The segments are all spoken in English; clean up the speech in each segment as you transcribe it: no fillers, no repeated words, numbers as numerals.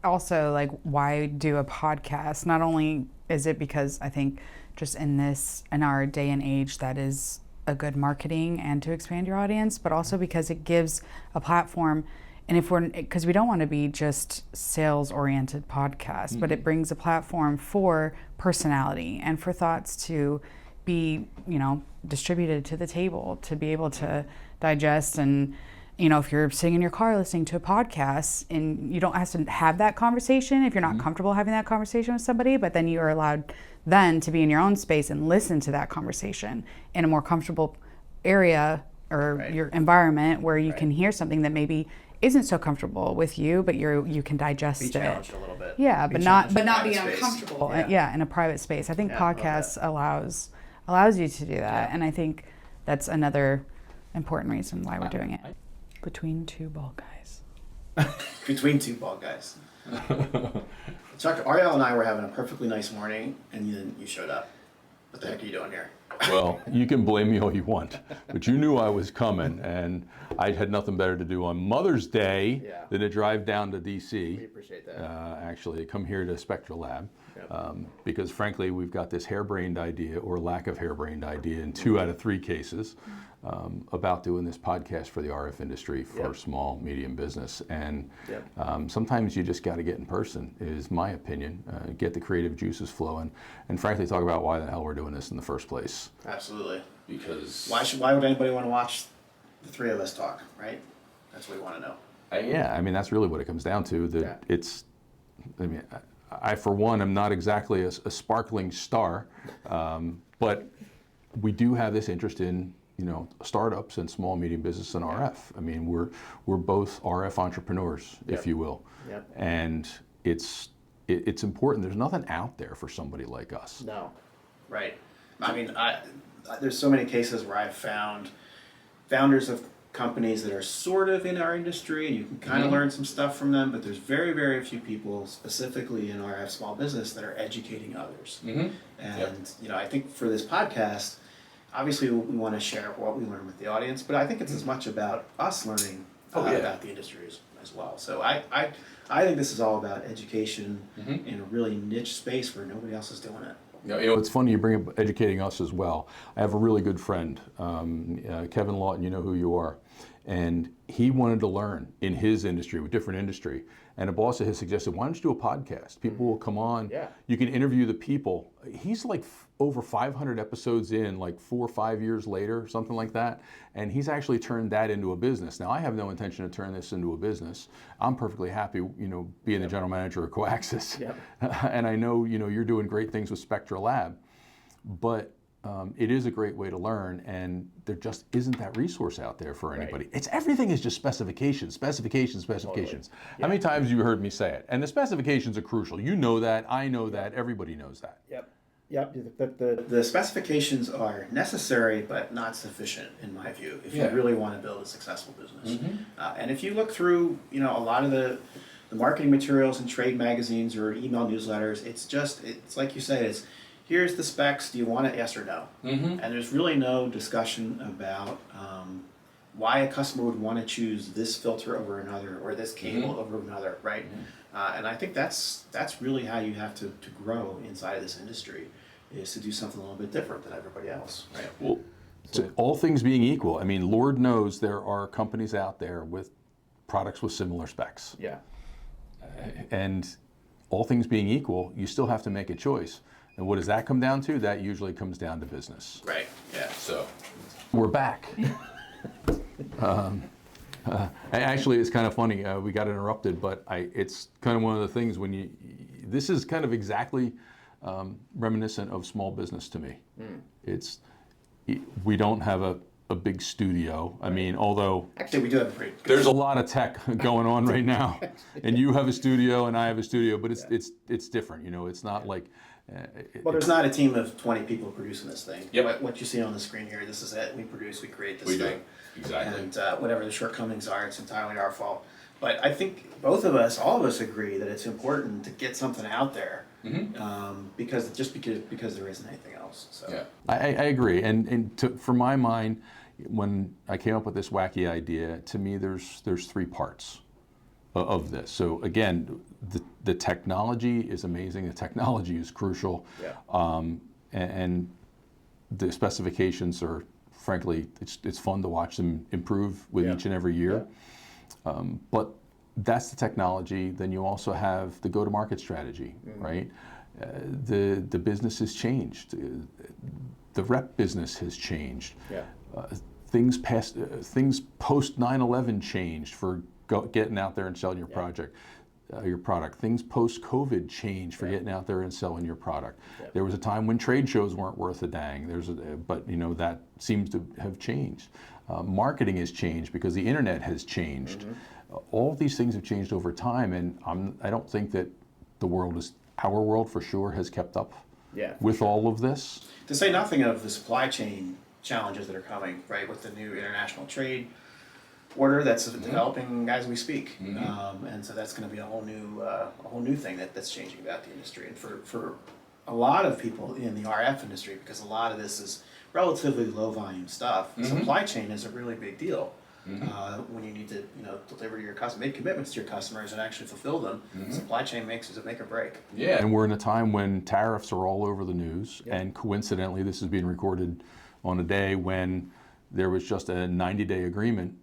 Also, like, why do a podcast? Not only is it because I think just in our day and age, that is a good marketing and to expand your audience, but also because it gives a platform. And because we don't want to be just sales oriented podcasts, but it brings a platform for personality and for thoughts to be, distributed to the table, to be able to digest. And, if you're sitting in your car listening to a podcast, and you don't have to have that conversation if you're not comfortable having that conversation with somebody, but then you are allowed then to be in your own space and listen to that conversation in a more comfortable area or your environment where you can hear something that maybe isn't so comfortable with you, but you can digest it. Be challenged a little bit. Yeah, but not be space. uncomfortable. Yeah, in a private space. I think podcasts allows you to do that, and I think that's another important reason why we're doing it. Between two bald guys. Between two bald guys. Chuck, Ariel and I were having a perfectly nice morning, and then you showed up. What the heck are you doing here? Well, you can blame me all you want, but you knew I was coming, and I had nothing better to do on Mother's Day than to drive down to D.C. We appreciate that. Actually, come here to Spectral Lab, because frankly, we've got this harebrained idea, or lack of harebrained idea, in 2 out of 3 cases, about doing this podcast for the RF industry for small, medium business. And sometimes you just got to get in person, is my opinion, get the creative juices flowing, and frankly talk about why the hell we're doing this in the first place. Absolutely. Because why would anybody want to watch the 3 of us talk, right? That's what we want to know. That's really what it comes down to. I for one am not exactly a sparkling star, but we do have this interest in startups and small medium business and RF. I mean, we're both RF entrepreneurs, if you will, and it's important. There's nothing out there for somebody like us. No, right. I mean, there's so many cases where I've found founders of companies that are sort of in our industry, and you can kind of learn some stuff from them, but there's very, very few people specifically in RF small business that are educating others. And I think for this podcast, obviously we want to share what we learn with the audience, but I think it's as much about us learning about the industry as well. So I think this is all about education in a really niche space where nobody else is doing it. It's funny you bring up educating us as well. I have a really good friend, Kevin Lawton, you know who you are, and he wanted to learn in his industry, with different industry, and a boss of his suggested, why don't you do a podcast? People will come on, you can interview the people. He's like over 500 episodes in, like 4 or 5 years later, something like that, and he's actually turned that into a business. Now, I have no intention to turn this into a business. I'm perfectly happy, being the general manager of Coaxis, and I know, you're doing great things with Spectral Lab, but it is a great way to learn, and there just isn't that resource out there for anybody. Everything is just specifications. Totally. How many times have you heard me say it? And the specifications are crucial. You know that, I know that, everybody knows that. The specifications are necessary but not sufficient, in my view, if you really want to build a successful business. And if you look through, a lot of the marketing materials in trade magazines or email newsletters, it's like you said, here's the specs, do you want it, yes or no? And there's really no discussion about why a customer would want to choose this filter over another or this cable over another, right? And I think that's really how you have to grow inside of this industry, is to do something a little bit different than everybody else, right? Well, all things being equal, I mean, Lord knows there are companies out there with products with similar specs. And all things being equal, you still have to make a choice. And what does that come down to? That usually comes down to business. Right, So we're back. Actually, it's kind of funny. We got interrupted, but it's kind of one of the things when this is kind of exactly reminiscent of small business to me. We don't have a big studio. I mean, although actually we do have a pretty good. There's a lot of tech going on right now, and you have a studio and I have a studio, but it's different. It's not like. Well, there's not a team of 20 people producing this thing. What you see on the screen here, this is it. We create this thing. Exactly. And whatever the shortcomings are, it's entirely our fault. But I think all of us agree that it's important to get something out there, because there isn't anything else. So. I agree. And for my mind, when I came up with this wacky idea, to me, there's 3 parts of this. So again, the technology is amazing. The technology is crucial. And the specifications are, frankly, it's fun to watch them improve with each and every year. But that's the technology. Then you also have the go-to-market strategy, right? The business has changed. The rep business has changed. Things post 9/11 changed for getting out there and selling your project. Your product. Things post-COVID changed for getting out there and selling your product. There was a time when trade shows weren't worth a dang. But that seems to have changed. Marketing has changed because the internet has changed. All of these things have changed over time, and I don't think that our world for sure has kept up with all of this. To say nothing of the supply chain challenges that are coming, right, with the new international trade order that's developing as we speak, and so that's going to be a whole new thing that's changing about the industry. And for a lot of people in the RF industry, because a lot of this is relatively low volume stuff, supply chain is a really big deal. When you need to deliver to your customer, make commitments to your customers, and actually fulfill them, supply chain is a make or break. And we're in a time when tariffs are all over the news, and coincidentally, this is being recorded on a day when there was just a 90-day agreement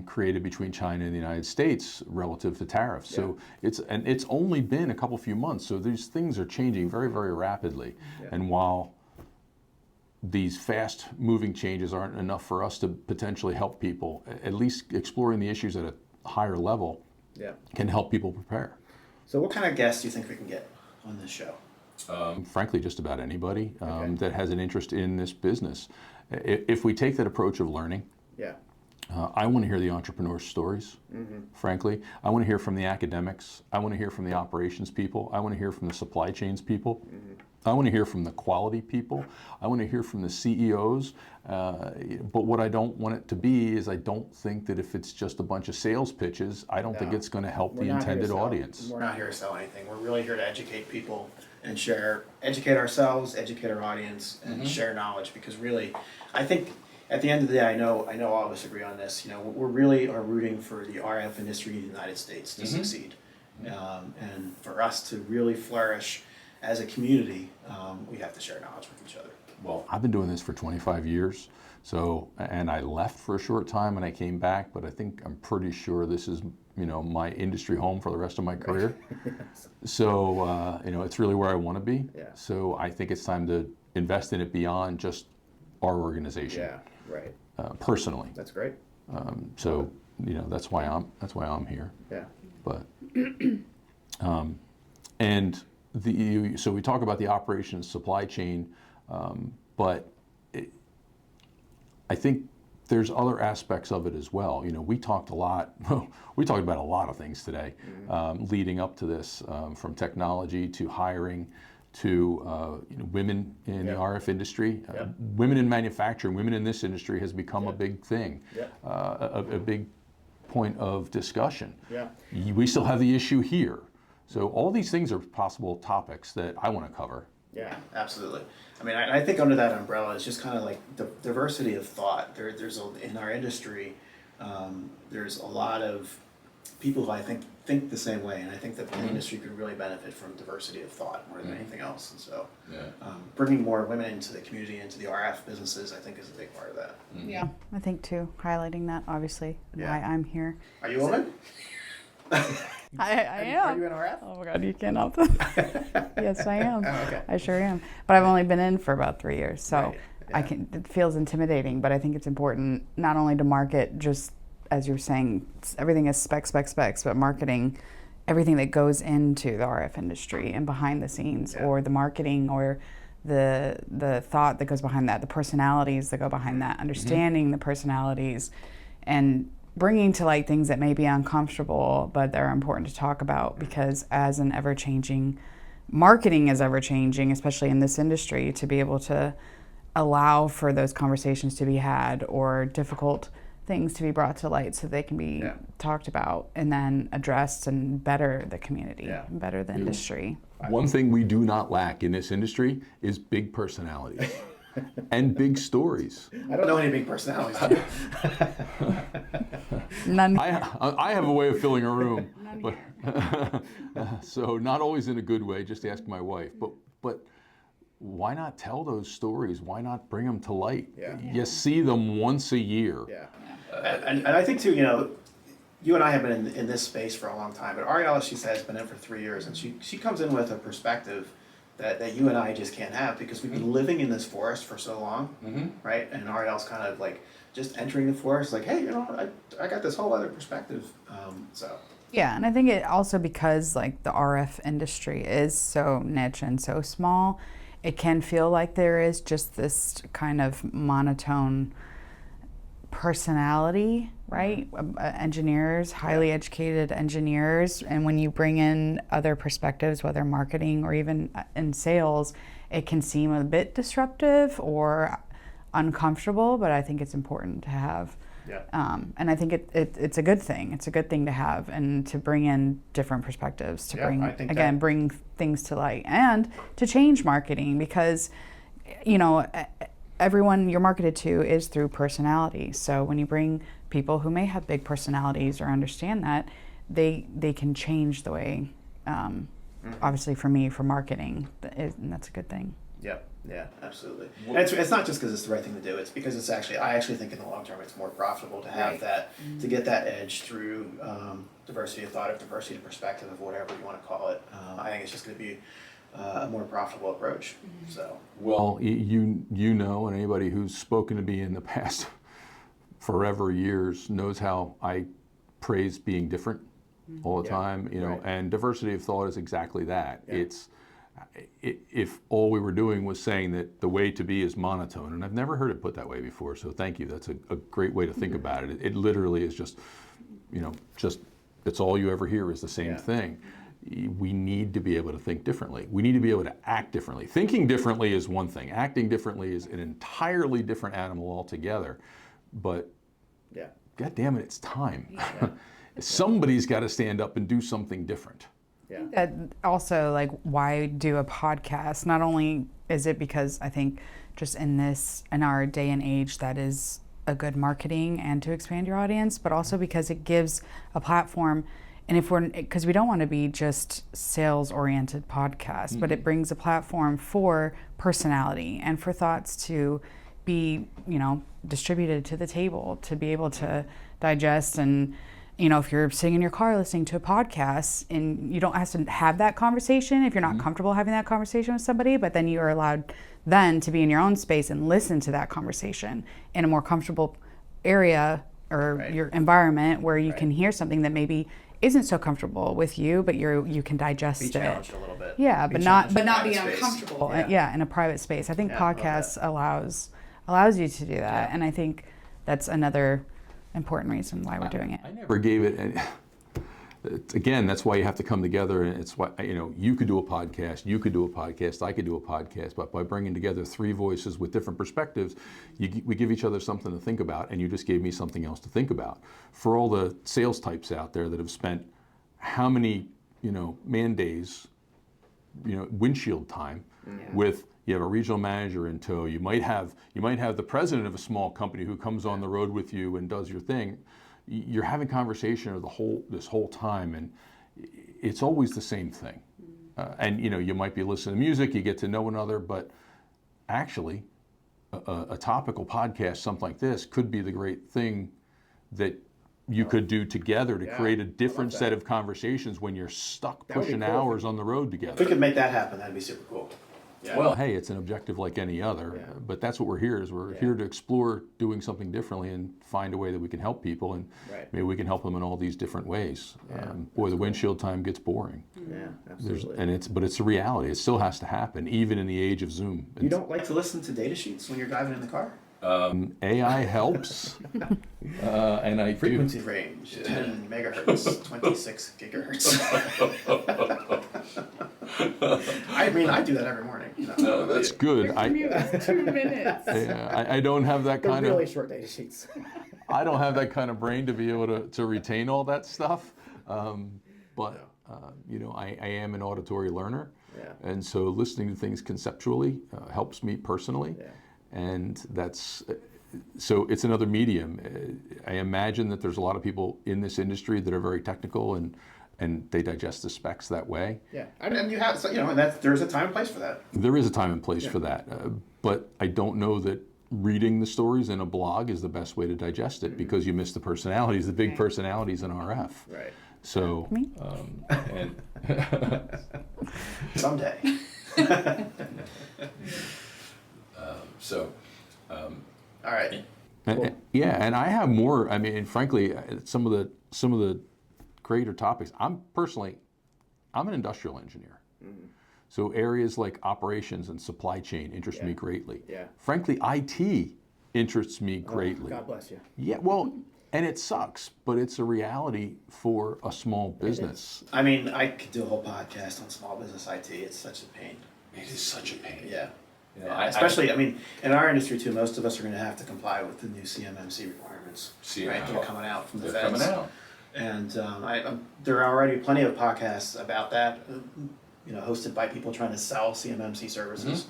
created between China and the United States relative to tariffs. So it's only been a few months. So these things are changing very, very rapidly. And while these fast-moving changes aren't enough for us to potentially help people, at least exploring the issues at a higher level can help people prepare. So what kind of guests do you think we can get on this show? Frankly, just about anybody that has an interest in this business. If we take that approach of learning, I want to hear the entrepreneurs' stories, frankly. I want to hear from the academics. I want to hear from the operations people. I want to hear from the supply chains people. I want to hear from the quality people. I want to hear from the CEOs. But what I don't want it to be is I don't think that if it's just a bunch of sales pitches, I don't think it's going to help the intended audience. We're not here to sell anything. We're really here to educate people and educate ourselves, educate our audience, and share knowledge. Because really, I think at the end of the day, I know all of us agree on this. We really are rooting for the RF industry in the United States to succeed, and for us to really flourish as a community. We have to share knowledge with each other. Well, I've been doing this for 25 years, and I left for a short time and I came back. But I'm pretty sure this is my industry home for the rest of my career. So it's really where I want to be. So I think it's time to invest in it beyond just our organization. Personally. That's great. So that's why I'm here. But and so we talk about the operations supply chain, but I think there's other aspects of it as well. We talked about a lot of things today, leading up to this, from technology to hiring to women in the RF industry. Women in manufacturing, women in this industry has become a big thing, a big point of discussion. We still have the issue here. So all these things are possible topics that I want to cover. Yeah, absolutely. I mean, I think under that umbrella, it's just kind of like the diversity of thought. In our industry, there's a lot of people who I think the same way, and I think that the industry could really benefit from diversity of thought more than anything else. And so, bringing more women into the community, into the RF businesses, I think is a big part of that. Yeah, I think too. Highlighting that, obviously, why I'm here. Are you a woman? I am. Are you in RF? Oh my God, you can't help that. Yes, I am. Oh, okay. I sure am. But I've only been in for about 3 years, so it feels intimidating. But I think it's important not only to market, just as you're saying, everything is specs, but marketing everything that goes into the RF industry and behind the scenes, or the marketing, or the thought that goes behind that, the personalities that go behind that, understanding the personalities, and bringing to light things that may be uncomfortable, but they're important to talk about, because as an ever-changing, marketing is ever-changing, especially in this industry, to be able to allow for those conversations to be had, or difficult things to be brought to light so they can be talked about and then addressed and better the community, better the industry. One thing we do not lack in this industry is big personalities. and big stories. I don't know any big personalities. Do you? None. I have a way of filling a room, but so not always in a good way. Just ask my wife. But why not tell those stories? Why not bring them to light? Yeah. You see them once a year. Yeah. And I think too, you and I have been in this space for a long time, but Arielle, as she said, has been in for 3 years, and she comes in with a perspective that you and I just can't have because we've been living in this forest for so long, right? And Arielle's kind of like just entering the forest, like, hey, I got this whole other perspective. Yeah, and I think it also because like the RF industry is so niche and so small, it can feel like there is just this kind of monotone personality, right? Engineers, highly educated engineers, and when you bring in other perspectives, whether marketing or even in sales, it can seem a bit disruptive or uncomfortable, but I think it's important to have. Yeah. And I think it's a good thing. It's a good thing to have and to bring in different perspectives, to bring things to light and to change marketing because, everyone you're marketed to is through personality. So when you bring people who may have big personalities or understand that, they can change the way, obviously for me, for marketing, and that's a good thing. Yeah, absolutely. And it's not just because it's the right thing to do. It's because I actually think in the long term it's more profitable to have that, to get that edge through diversity of thought, or diversity of perspective, of whatever you want to call it. I think it's just going to be a more profitable approach. So. Well, and anybody who's spoken to me in the past forever years knows how I praise being different all the time. And diversity of thought is exactly that. Yeah. If all we were doing was saying that the way to be is monotone, and I've never heard it put that way before, so thank you. That's a great way to think about it. It literally is just that's all you ever hear is the same thing. We need to be able to think differently. We need to be able to act differently. Thinking differently is one thing. Acting differently is an entirely different animal altogether. But God damn it, it's time. Yeah. Somebody's got to stand up and do something different. Yeah. That also, like, why do a podcast? Not only is it because I think just in our day and age that is a good marketing and to expand your audience, but also because it gives a platform. And because we don't want to be just sales-oriented podcasts, but it brings a platform for personality and for thoughts to be, distributed to the table, to be able to digest. And, if you're sitting in your car listening to a podcast and you don't have to have that conversation if you're not comfortable having that conversation with somebody, but then you are allowed then to be in your own space and listen to that conversation in a more comfortable area or your environment where you can hear something that maybe isn't so comfortable with you, but you can digest it. Be challenged a little bit. Yeah, but not be uncomfortable. Yeah, in a private space. I think podcasts allows you to do that, and I think that's another important reason why we're doing it. I never gave it. Again, that's why you have to come together, and it's why you could do a podcast, you could do a podcast, I could do a podcast, but by bringing together three voices with different perspectives, we give each other something to think about, and you just gave me something else to think about. For all the sales types out there that have spent how many man days, windshield time with. You have a regional manager in tow. You might have the president of a small company who comes on the road with you and does your thing. You're having conversation this whole time, and it's always the same thing. And you might be listening to music, you get to know another, but actually, a topical podcast, something like this, could be the great thing that you could do together to create a different set of conversations when you're stuck pushing hours on the road together. If we could make that happen, that'd be super cool. Yeah. Well, hey, it's an objective like any other, but that's what we're here to explore doing something differently and find a way that we can help people, and maybe we can help them in all these different ways. The windshield time gets boring. Yeah, absolutely. But it's a reality. It still has to happen, even in the age of Zoom. You don't like to listen to data sheets when you're driving in the car? AI helps, and I frequency range 10 megahertz, 26 gigahertz. I mean, I do that every morning. No, that's good. That's 2 minutes. Yeah, I don't have that kind of really short data sheets. I don't have that kind of brain to be able to retain all that stuff. But I am an auditory learner, and so listening to things conceptually helps me personally. and that's so it's another medium. I imagine that there's a lot of people in this industry that are very technical and they digest the specs that way. Yeah, and you have, so, and there's a time and place for that. There is a time and place for that, but I don't know that reading the stories in a blog is the best way to digest it because you miss the personalities, the big personalities in RF. Right. So, and someday. All right. Cool. Yeah, and I have more. I mean, frankly, some of the greater topics. I'm an industrial engineer, so areas like operations and supply chain interest me greatly. Yeah. Frankly, IT interests me greatly. God bless you. Yeah, well, and it sucks, but it's a reality for a small business. I mean, I could do a whole podcast on small business IT. It's such a pain. It is such a pain. Yeah. Yeah, especially, I mean, in our industry too, most of us are going to have to comply with the new CMMC requirements, right? That are coming out from the feds. Coming out. And there are already plenty of podcasts about that, hosted by people trying to sell CMMC services.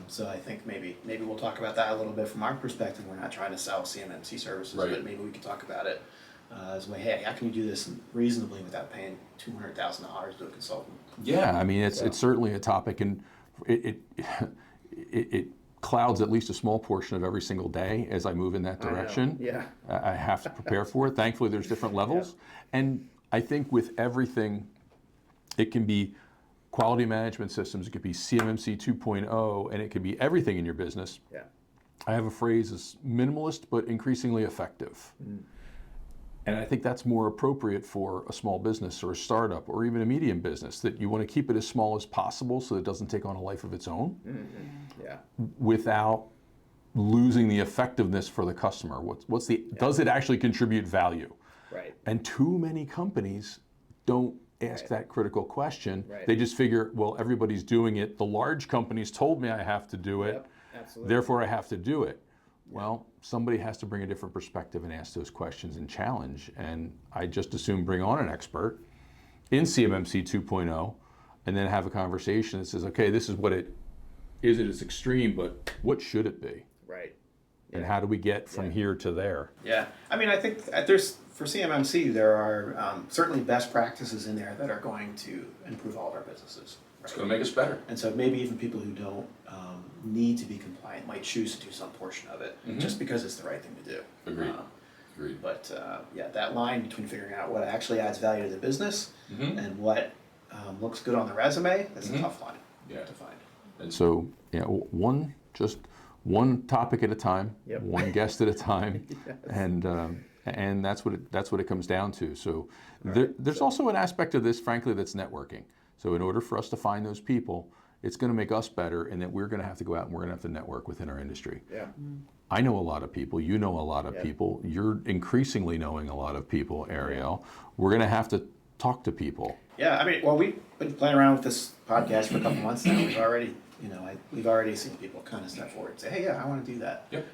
So I think maybe we'll talk about that a little bit from our perspective. We're not trying to sell CMMC services, Right. but maybe we could talk about it as a way, hey, how can you do this reasonably without paying $200,000 to a consultant? Yeah, I mean, it's certainly a topic, and it clouds at least a small portion of every single day as I move in that direction. Yeah. I have to prepare for it. Thankfully, there's different levels. And I think with everything, it can be quality management systems, it could be CMMC 2.0, and it could be everything in your business. Yeah. I have a phrase as minimalist, but increasingly effective. And I think that's more appropriate for a small business or a startup or even a medium business, that you want to keep it as small as possible so that it doesn't take on a life of its own without losing the effectiveness for the customer. Does it actually contribute value? Right. And too many companies don't ask that critical question. Right. They just figure, well, everybody's doing it. The large companies told me I have to do it. Yep, absolutely. Therefore I have to do it. Well, somebody has to bring a different perspective and ask those questions and challenge. And I just assume bring on an expert in CMMC 2.0 and then have a conversation that says, okay, this is what it is. It is extreme, but what should it be? Right. And how do we get from here to there? Yeah. I mean, I think for CMMC, there are certainly best practices in there that are going to improve all of our businesses. Right? It's going to make us better. And so maybe even people who don't need to be compliant might choose to do some portion of it just because it's the right thing to do. Agreed. But that line between figuring out what actually adds value to the business and what looks good on the resume, that's a tough line to find. And so, one topic at a time, one guest at a time, and that's what it comes down to. So there's also an aspect of this, frankly, that's networking. So in order for us to find those people, it's going to make us better, and that we're going to have to go out and we're going to have to network within our industry. Yeah. I know a lot of people. You know a lot of people. You're increasingly knowing a lot of people, Ariel. We're going to have to talk to people. Yeah, I mean, well, we've been playing around with this podcast for a couple months now. We've already seen people kind of step forward and say, hey, yeah, I want to do that. Yep.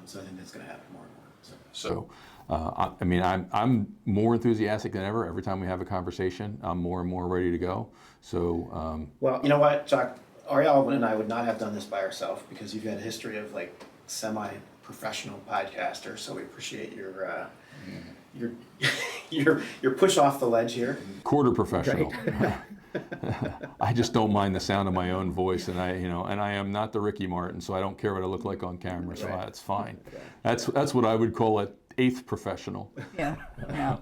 So I think that's going to happen more and more. So I mean, I'm more enthusiastic than ever. Every time we have a conversation, I'm more and more ready to go. So. Well, you know what, Chuck? Ariel and I would not have done this by ourselves because you've had a history of like semi-professional podcaster. So we appreciate your push off the ledge here. Quarter professional. Right. I just don't mind the sound of my own voice, and I am not the Ricky Martin, so I don't care what I look like on camera, so that's fine. That's what I would call an eighth professional. Yeah, no,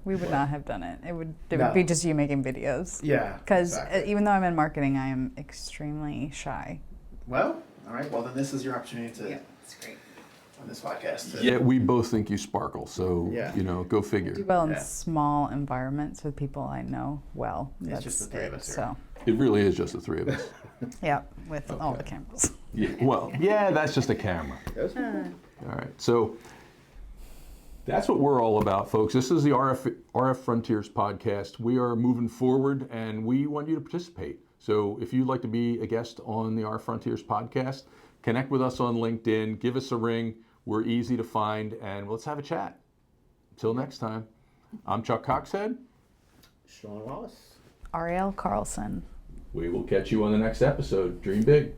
we would not have done it. It would be just you making videos. Yeah. Because even though I'm in marketing, I am extremely shy. Well, all right. Well, then this is your opportunity to. Yeah, it's great. On this podcast. Yeah, we both think you sparkle, so go figure. Do well in small environments with people I know well. It's just the three of us here. So. It really is just the three of us. Yeah, with all the cameras. Yeah, that's just a camera. All right, so that's what we're all about, folks. This is the RF Frontiers podcast. We are moving forward, and we want you to participate. So if you'd like to be a guest on the RF Frontiers podcast, connect with us on LinkedIn, give us a ring. We're easy to find, and let's have a chat. Until next time, I'm Chuck Coxhead. Sean Wallace. Ariel Carlson. We will catch you on the next episode. Dream big.